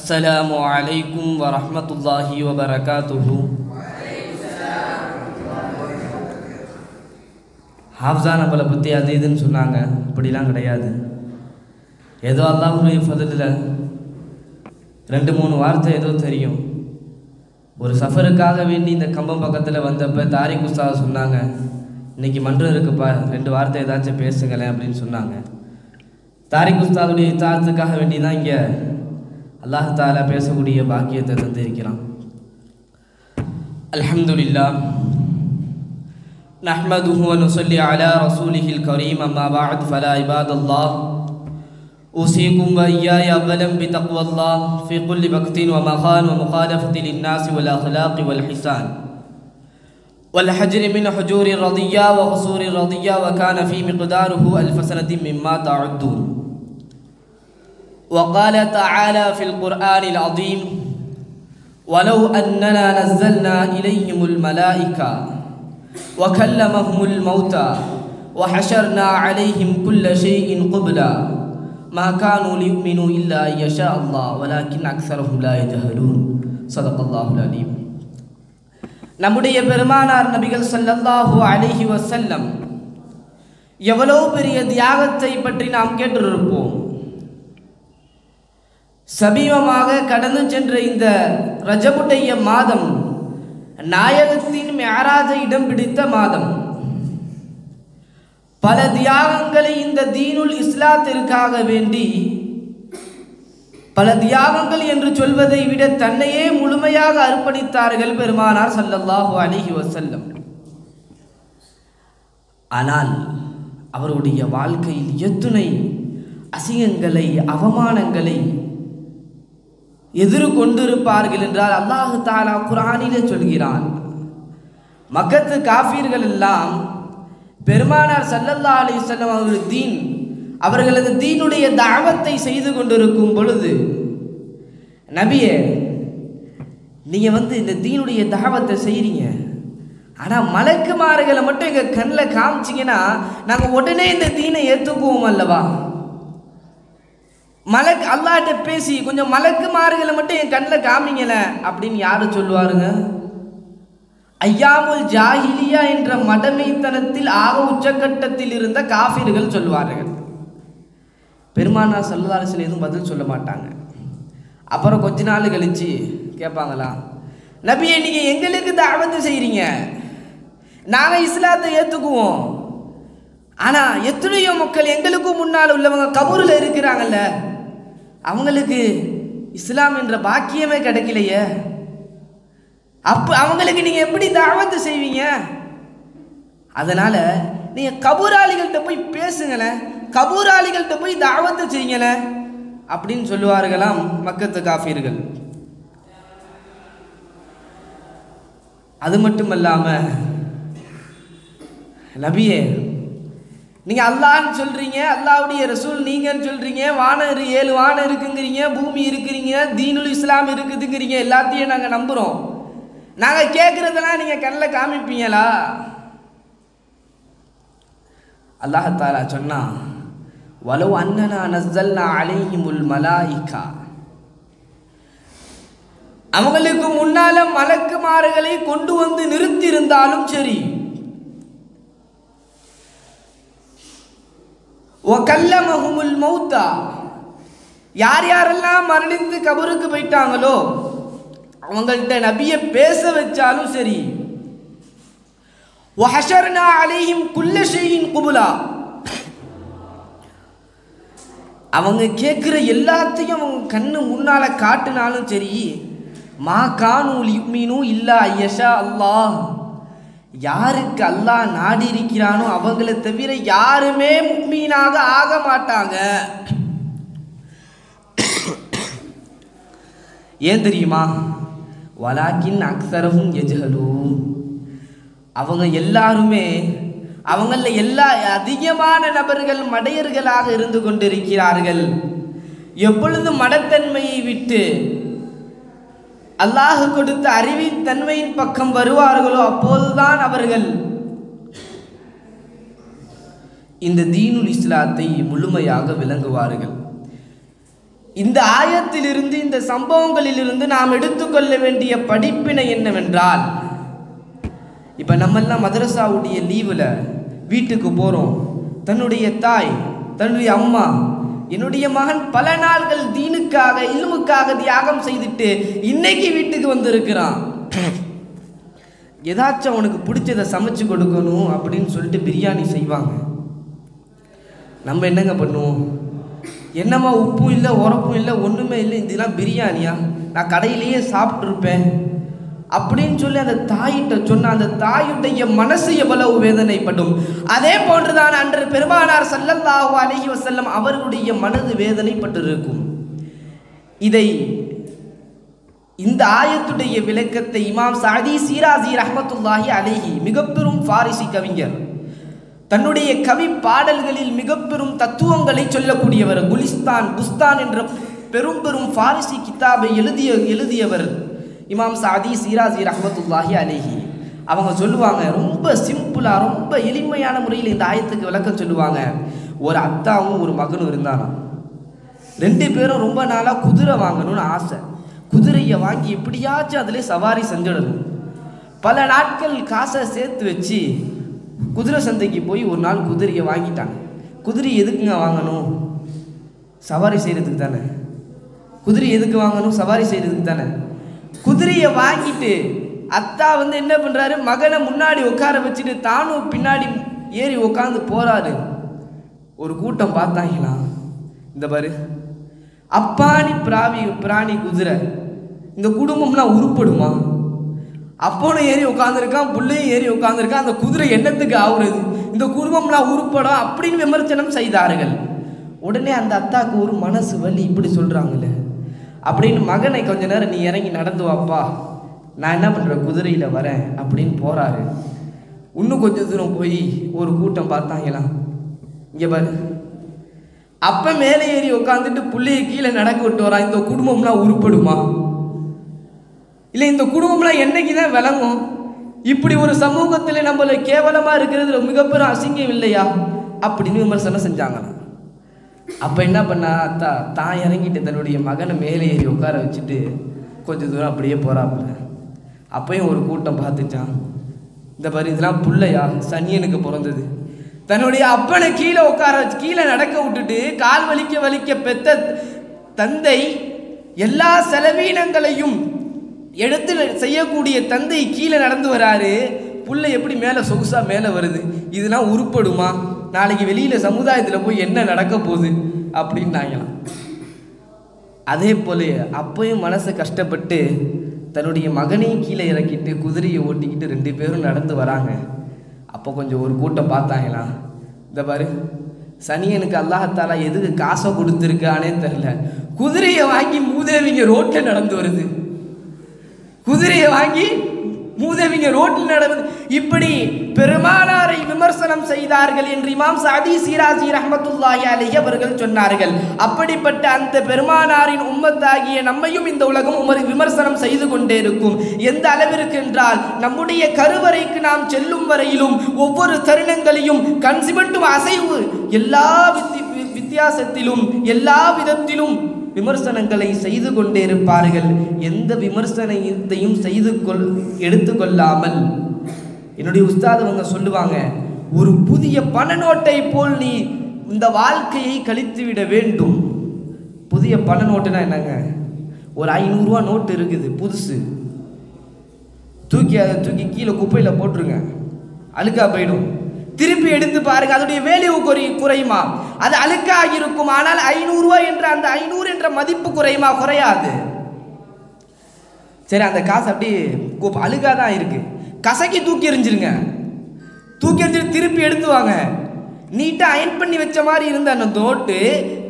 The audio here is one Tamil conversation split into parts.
அஸ்ஸலாமு அலைக்கும் வரஹ்மத்துல்லாஹி வபரகாத்துஹு. ஹாஃப்ஸா நம்மளை பற்றி அது இதுன்னு சொன்னாங்க. அப்படிலாம் கிடையாது. ஏதோ அல்லாஹ்வுடைய ஃபضலில் 2-3 வார்த்தை ஏதோ தெரியும். ஒரு சஃபருக்காக வேண்டி இந்த கம்பம் பக்கத்தில் வந்தப்போ தாரிக் உஸ்தாத் சொன்னாங்க, இன்றைக்கி மன்றம் இருக்குப்பா, 2 வார்த்தை ஏதாச்சும் பேசுங்களேன் அப்படின்னு சொன்னாங்க. தாரிக் உஸ்தாதுடைய இத்தாத்துக்காக வேண்டி தான் இங்கே அல்லாஹ் தஆலா பேசக்கூடிய பாக்கியத்தை தந்திருக்கிறான். அல்ஹம்துலில்லாஹ் நஹ்மதுஹு வ நுஸல்லி அலா ரசூலிஹில் கரீம். அம்மா பஅத் ஃபலா இபாதல்லாஹ் ஊஸீகும் வ இய்யாய அவ்வலம் பிதக்வல்லாஹ் ஃபீ குல்லி வக்தின் வ மகான் வ முகாலஃபத்தி லின்னாஸ் வல் அக்லாக் வல் ஹிசான் வல் ஹஜ்ரி மின் ஹுஜூரி ரதியா வ குசூரி ரதியா வ கான ஃபீ மிக்தாருஹு அல்ஃப ஸனத்தின் மிம்மா தஅதுன். وقال تعالى في القرآن العظيم ولو أننا نزلنا إليهم الملائكة وكلمهم الموتى وحشرنا عليهم كل شيء قبلا ما كانوا ليؤمنوا إلا أن يشاء الله ولكن أكثرهم لا يجهلون. صدق الله العليم. நம்முடைய பெருமானார் நபிகள் ஸல்லல்லாஹு அலைஹி வஸல்லம் எவ்வளவு பெரிய தியாகத்தை பற்றி நாம் கேட்டிருப்போம். சமீபமாக கடந்து சென்ற இந்த ரஜபுடைய மாதம் நாயகத்தின் மிஅராஜை இடம் பிடித்த மாதம். பல தியாகங்களை இந்த தீனுல் இஸ்லாத்திற்காக வேண்டி, பல தியாகங்கள் என்று சொல்வதை விட தன்னையே முழுமையாக அர்ப்பணித்தார்கள் பெருமானார் ஸல்லல்லாஹு அலைஹி வஸல்லம். ஆனால் அவருடைய வாழ்க்கையில் எத்துணை அசிங்கங்களை, அவமானங்களை எதிர்கொண்டிருப்பார்கள் என்றால் அல்லாஹ் தஆலா குர்ஆனிலே சொல்கிறான். மக்கத்து காஃபிர்கள் எல்லாம் பெருமானார் ஸல்லல்லாஹு அலைஹி வஸல்லம் அவர்கள் தீன், அவர்களது தீனுடைய தாவத்தை செய்து கொண்டிருக்கும் பொழுது, நபியே நீங்கள் இந்த தீனுடைய தாவத்தை செய்கிறீங்க, ஆனால் மலக்குமார்களை மட்டும் எங்கள் கண்ணில் காமிச்சிங்கன்னா நாங்கள் உடனே இந்த தீனை ஏற்றுக்குவோம் அல்லவா? அல்லாஹ்ட்ட பேசி கொஞ்சம் மலக்குமார்களை மட்டும் என் கண்ணில் காமிங்கள அப்படின்னு யாரு சொல்லுவாருங்க? ஐயாமுல் ஜாஹிலியா என்ற மடமைத்தனத்தில் ஆக உச்சக்கட்டத்தில் இருந்த காஃபிர்கள் சொல்லுவார்கள். பெருமானார் ஸல்லல்லாஹு அலைஹி வஸல்லம் எதுவும் பதில் சொல்ல மாட்டாங்க. அப்புறம் கொஞ்ச நாள் கழிச்சு கேட்பாங்களா, நபியே நீங்கள் எங்களுக்கு தாவத்து செய்கிறீங்க, நாங்கள் இஸ்லாத்தை ஏற்றுக்குவோம், ஆனால் எத்தனையோ மக்கள் எங்களுக்கும் முன்னால் உள்ளவங்க கபூரில் இருக்கிறாங்கல்ல, அவங்களுக்கு இஸ்லாம் என்ற பாக்கியமே கிடைக்கலையே, அப்போ அவங்களுக்கு நீங்கள் எப்படி தாவத்து செய்வீங்க? அதனால் நீங்கள் கபூராளிகள்கிட்ட போய் பேசுங்களேன், கபூராளிகள்கிட்ட போய் தாவத்து செய்யுங்களேன் அப்படின்னு சொல்லுவார்களாம் மக்கத்து காஃபிர்கள். அது மட்டுமல்லாமல், நபியே நீங்கள் அல்லாஹ்னு சொல்கிறீங்க, அல்லாஹ்வுடைய ரசூல் நீங்கன்னு சொல்கிறீங்க, வானம் 7 வானம் இருக்குங்கிறீங்க, பூமி இருக்கிறீங்க, தீனுல் இஸ்லாம் இருக்குதுங்கிறீங்க, எல்லாத்தையும் நாங்கள் நம்புகிறோம், நாங்கள் கேட்குறதெல்லாம் நீங்கள் கண்ணில் காமிப்பீங்களா? அல்லாஹ் தஆலா சொன்னா, வலவ் அன்னனா நஸ்ஸல்னா அலைஹிமுல் மலாயிகா, அவங்களுக்கு முன்னால மலக்குமார்களை கொண்டு வந்து நிறுத்தி இருந்தாலும் சரி, வகல்லமஹுமுல் மௌத்தா, யார் யாரெல்லாம் மரணித்து கபருக்கு போயிட்டாங்களோ அவங்கள்ட்ட நபியை பேச வச்சாலும் சரி, வஹஷர்னா அலைஹிம் குல்ல ஷைஇன் குபுலா, அவங்க கேட்குற எல்லாத்தையும் அவங்க கண்ணு முன்னால் காட்டினாலும் சரி, மா கானு லியுமினு இல்லா ஐயஷா அல்லாஹ், யாருக்கு அல்லாஹ் நாடி இருக்கிறானோ அவங்களை தவிர யாருமே முஃமினாக ஆக மாட்டாங்க. ஏன் தெரியுமா? வலாக்கின் அக்ஸரஹும் யஜ்ஹலூன், அவங்க எல்லாருமே, அவங்கள எல்லா அதிகமான நபர்கள் மடையர்களாக இருந்து கொண்டிருக்கிறார்கள். எப்பொழுது மடத்தன்மையை விட்டு அல்லாஹ் கொடுத்த அறிவித்தன்மையின் பக்கம் வருவார்களோ அப்போதுதான் அவர்கள் இந்த தீனுல் இஸ்லாத்தை முழுமையாக விளங்குவார்கள். இந்த ஆயத்திலிருந்து, இந்த சம்பவங்களிலிருந்து நாம் எடுத்துக்கொள்ள வேண்டிய படிப்பினை என்னவென்றால், இப்போ நம்மெல்லாம் மதரசாவுடைய லீவில் வீட்டுக்கு போகிறோம். தன்னுடைய தாய், தன்னுடைய அம்மா, என்னுடைய மகன் பல நாள்கள் தீனுக்காக இல்முக்காக தியாகம் செய்துட்டு இன்னைக்கு வீட்டுக்கு வந்திருக்கிறான், ஏதாச்சும் அவனுக்கு பிடிச்சதை சமைச்சு கொடுக்கணும் அப்படின்னு சொல்லிட்டு பிரியாணி செய்வாங்க. நம்ம என்னங்க பண்ணுவோம்? என்னம்மா உப்பும் இல்லை உரப்பும் இல்லை ஒன்றுமே இல்லை, இதெல்லாம் பிரியாணியா, நான் கடையிலேயே சாப்பிட்ருப்பேன் அப்படின்னு சொல்லி அந்த தாயிட்ட சொன்ன அந்த தாயுடைய மனசு எவ்வளவு வேதனைப்படும். அதே போன்றுதான் அன்று பெருமானார் ஸல்லல்லாஹு அலைஹி வஸல்லம் அவர்களுடைய மனது வேதனைப்பட்டிருக்கும். இதை இந்த ஆயத்துடைய விளக்கத்தை இமாம் சாதி ஷீராஸி ரஹ்மத்துல்லாஹி அலைஹி, மிகப்பெரும் ஃபாரிசி கவிஞர், தன்னுடைய கவி பாடல்களில் மிகப்பெரும் தத்துவங்களை சொல்லக்கூடியவர், குலிஸ்தான் புஸ்தான் என்ற பெரும் பெரும் ஃபாரிசி கிதாபை எழுதியவர் இமாம் சாதி ஷீராஸி ரஹ்மத்துல்லாஹி அலைஹி. அவங்க சொல்லுவாங்க, ரொம்ப சிம்பிளாக ரொம்ப எளிமையான முறையில் இந்த ஆயத்துக்கு விளக்கம் சொல்லுவாங்க. ஒரு அத்தாவும் ஒரு மகனும் இருந்தானா, ரெண்டு பேரும் ரொம்ப நாளாக குதிரை வாங்கணும்னு ஆசை. குதிரையை வாங்கி எப்படியாச்சும் அதில் சவாரி செஞ்சிடணும். பல நாட்கள் காசை சேர்த்து வச்சு குதிரை சந்தைக்கு போய் ஒரு நாள் குதிரையை வாங்கிட்டாங்க. குதிரை எதுக்குங்க வாங்கணும்? சவாரி செய்கிறதுக்கு தானே. குதிரை எதுக்கு வாங்கணும்? சவாரி செய்கிறதுக்கு தானே. குதிரையை வாங்கிட்டு அத்தா என்ன பண்ணுறாரு, மகனை முன்னாடி உட்கார வச்சுட்டு தானும் பின்னாடி ஏறி உட்காந்து போகிறாரு. ஒரு கூட்டம் பார்த்தாங்களா, இந்த பாரு அப்பானி பிராணி குதிரை, இந்த குடும்பம்லாம் உருப்படுமா? அப்பனும் ஏறி உட்காந்துருக்கான், பிள்ளையும் ஏறி உட்காந்துருக்கான், அந்த குதிரை என்னத்துக்கு ஆகுறது? இந்த குடும்பம்லாம் உருப்படும் அப்படின்னு விமர்சனம் செய்தார்கள். உடனே அந்த அத்தாவுக்கு ஒரு மனசு வலி, இப்படி சொல்கிறாங்களே அப்படின்னு மகனை கொஞ்ச நேரம் நீ இறங்கி நடந்து வாப்பா, நான் என்ன பண்ணுறேன் குதிரையில் வரேன் அப்படின்னு போகிறாரு. இன்னும் கொஞ்சம் தூரம் போய் ஒரு கூட்டம் பார்த்தாங்களாம், இங்கே பாரு அப்போ மேலே ஏறி உட்காந்துட்டு பிள்ளைய கீழே நடக்க விட்டு வரான், இந்த குடும்பம்லாம் உருப்படுமா? இல்லை இந்த குடும்பம்லாம் என்னைக்கு தான் விளங்கும்? இப்படி ஒரு சமூகத்தில் நம்மள கேவலமாக இருக்கிறது மிகப்பெரும் அசிங்கம் இல்லையா அப்படின்னு விமர்சனம் செஞ்சாங்களாம். அப்போ என்ன பண்ணா அத்தா தான் இறங்கிட்டு தன்னுடைய மகனை மேலே ஏறி உட்கார வச்சுட்டு கொஞ்சம் தூரம் அப்படியே போகிறாப்புல. அப்பையும் ஒரு கூட்டம் பார்த்துச்சான், இந்த பாரு இதெல்லாம் பிள்ளையா, சனியனுக்கு பிறந்தது. தன்னுடைய அப்பனை கீழே நடக்க விட்டுட்டு கால் வலிக்க பெத்த தந்தை, எல்லா செலவீனங்களையும் எடுத்து செய்யக்கூடிய தந்தை கீழே நடந்து வராரு, புள்ள எப்படி மேலே சொகுசாக மேலே வருது? இதெல்லாம் உருப்படுமா? நாளைக்கு வெளியில் சமுதாயத்தில் போய் என்ன நடக்க போகுது அப்படின்னாங்களாம். அதே போல அப்பையும் மனசு கஷ்டப்பட்டு தன்னுடைய மகனையும் கீழே இறக்கிட்டு குதிரையை ஓட்டிக்கிட்டு ரெண்டு பேரும் நடந்து வராங்க. அப்போ கொஞ்சம் ஒரு கூட்டம் பார்த்தாங்களாம், இந்த பாரு சனியனுக்கு அல்லாஹத்தாலா எதுக்கு காசை கொடுத்துருக்கானே தெரில, குதிரையை வாங்கி மூதேவிங்க ரோட்டில் நடந்து வருது, குதிரையை வாங்கி மூதேவிங்க ரோட்டில் நடந்து. இப்படி பெருமானாரை விமர்சனம் செய்தார்கள் என்று இமாம் சாதி ஷீராஸி ரஹ்மத்துல்லாஹி அலைஹி அவர்கள் சொன்னார்கள். அப்படிப்பட்ட அந்த பெருமானாரின் உம்மத்தாகிய நம்மையும் இந்த உலகம் விமர்சனம் செய்து கொண்டே இருக்கும். எந்த அளவிற்கு என்றால், நம்முடைய கருவறைக்கு நாம் செல்லும் வரையிலும் ஒவ்வொரு தருணங்களையும் கண்சிமட்டும் அசைவு, எல்லா வித்தியாசத்திலும் எல்லா விதத்திலும் விமர்சனங்களை செய்து கொண்டே இருப்பார்கள். எந்த விமர்சனத்தையும் எடுத்துக்கொள்ளாமல், என்னுடைய உஸ்தாத் அவங்க சொல்லுவாங்க, ஒரு புதிய பண நோட்டை போல் நீ இந்த வாழ்க்கையை கழித்து விட வேண்டும். புதிய பண நோட்டுனா என்னங்க? ஒரு 500 ரூபா நோட்டு இருக்குது புதுசு, அதை தூக்கி கீழே குப்பையில் போட்டுருங்க, அழுக்கா போயிடும். திருப்பி எடுத்து பாருங்க, அதோடைய வேல்யூ குறையுமா? அது அழுக்காகி இருக்கும். ஆனால் 500 ரூபாய் என்ற அந்த 500 என்ற மதிப்பு குறையுமா? குறையாது. சரி, அந்த காசு அப்படியே அழுக்காக தான் இருக்கு, கசக்கி தூக்கி எறிஞ்சிருங்க. தூக்கி எறிஞ்சிட்டு திருப்பி எடுத்து வாங்க. நீட்டாக அயன் பண்ணி வச்ச மாதிரி இருந்த அந்த நோட்டு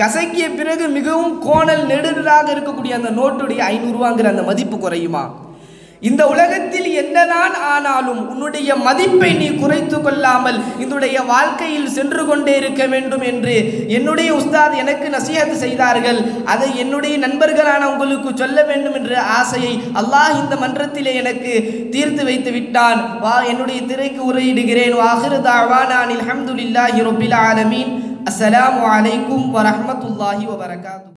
கசக்கிய பிறகு மிகவும் கோணல் நெடுநராக இருக்கக்கூடிய அந்த நோட்டுடைய 500 ரூபாங்கிற அந்த மதிப்பு குறையுமா? இந்த உலகத்தில் என்னதான் ஆனாலும் உன்னுடைய மதிப்பை நீ குறைத்து கொள்ளாமல் என்னுடைய வாழ்க்கையில் சென்று கொண்டே இருக்க வேண்டும் என்று என்னுடைய உஸ்தாத் எனக்கு நசீஹத் செய்தார்கள். அதை என்னுடைய நண்பர்களான உங்களுக்கு சொல்ல வேண்டும் என்ற ஆசையை அல்லாஹ் இந்த மன்றத்திலே எனக்கு தீர்த்து வைத்து விட்டான். என்னுடைய திரைக்கு உரையிடுகிறேன். வாஹிரு தஅவானா அல்ஹம்துலில்லாஹி ரப்பில் ஆலமீன். அஸ்ஸலாமு அலைக்கும் வரஹ்மத்துல்லாஹி வபரகாத்துஹு.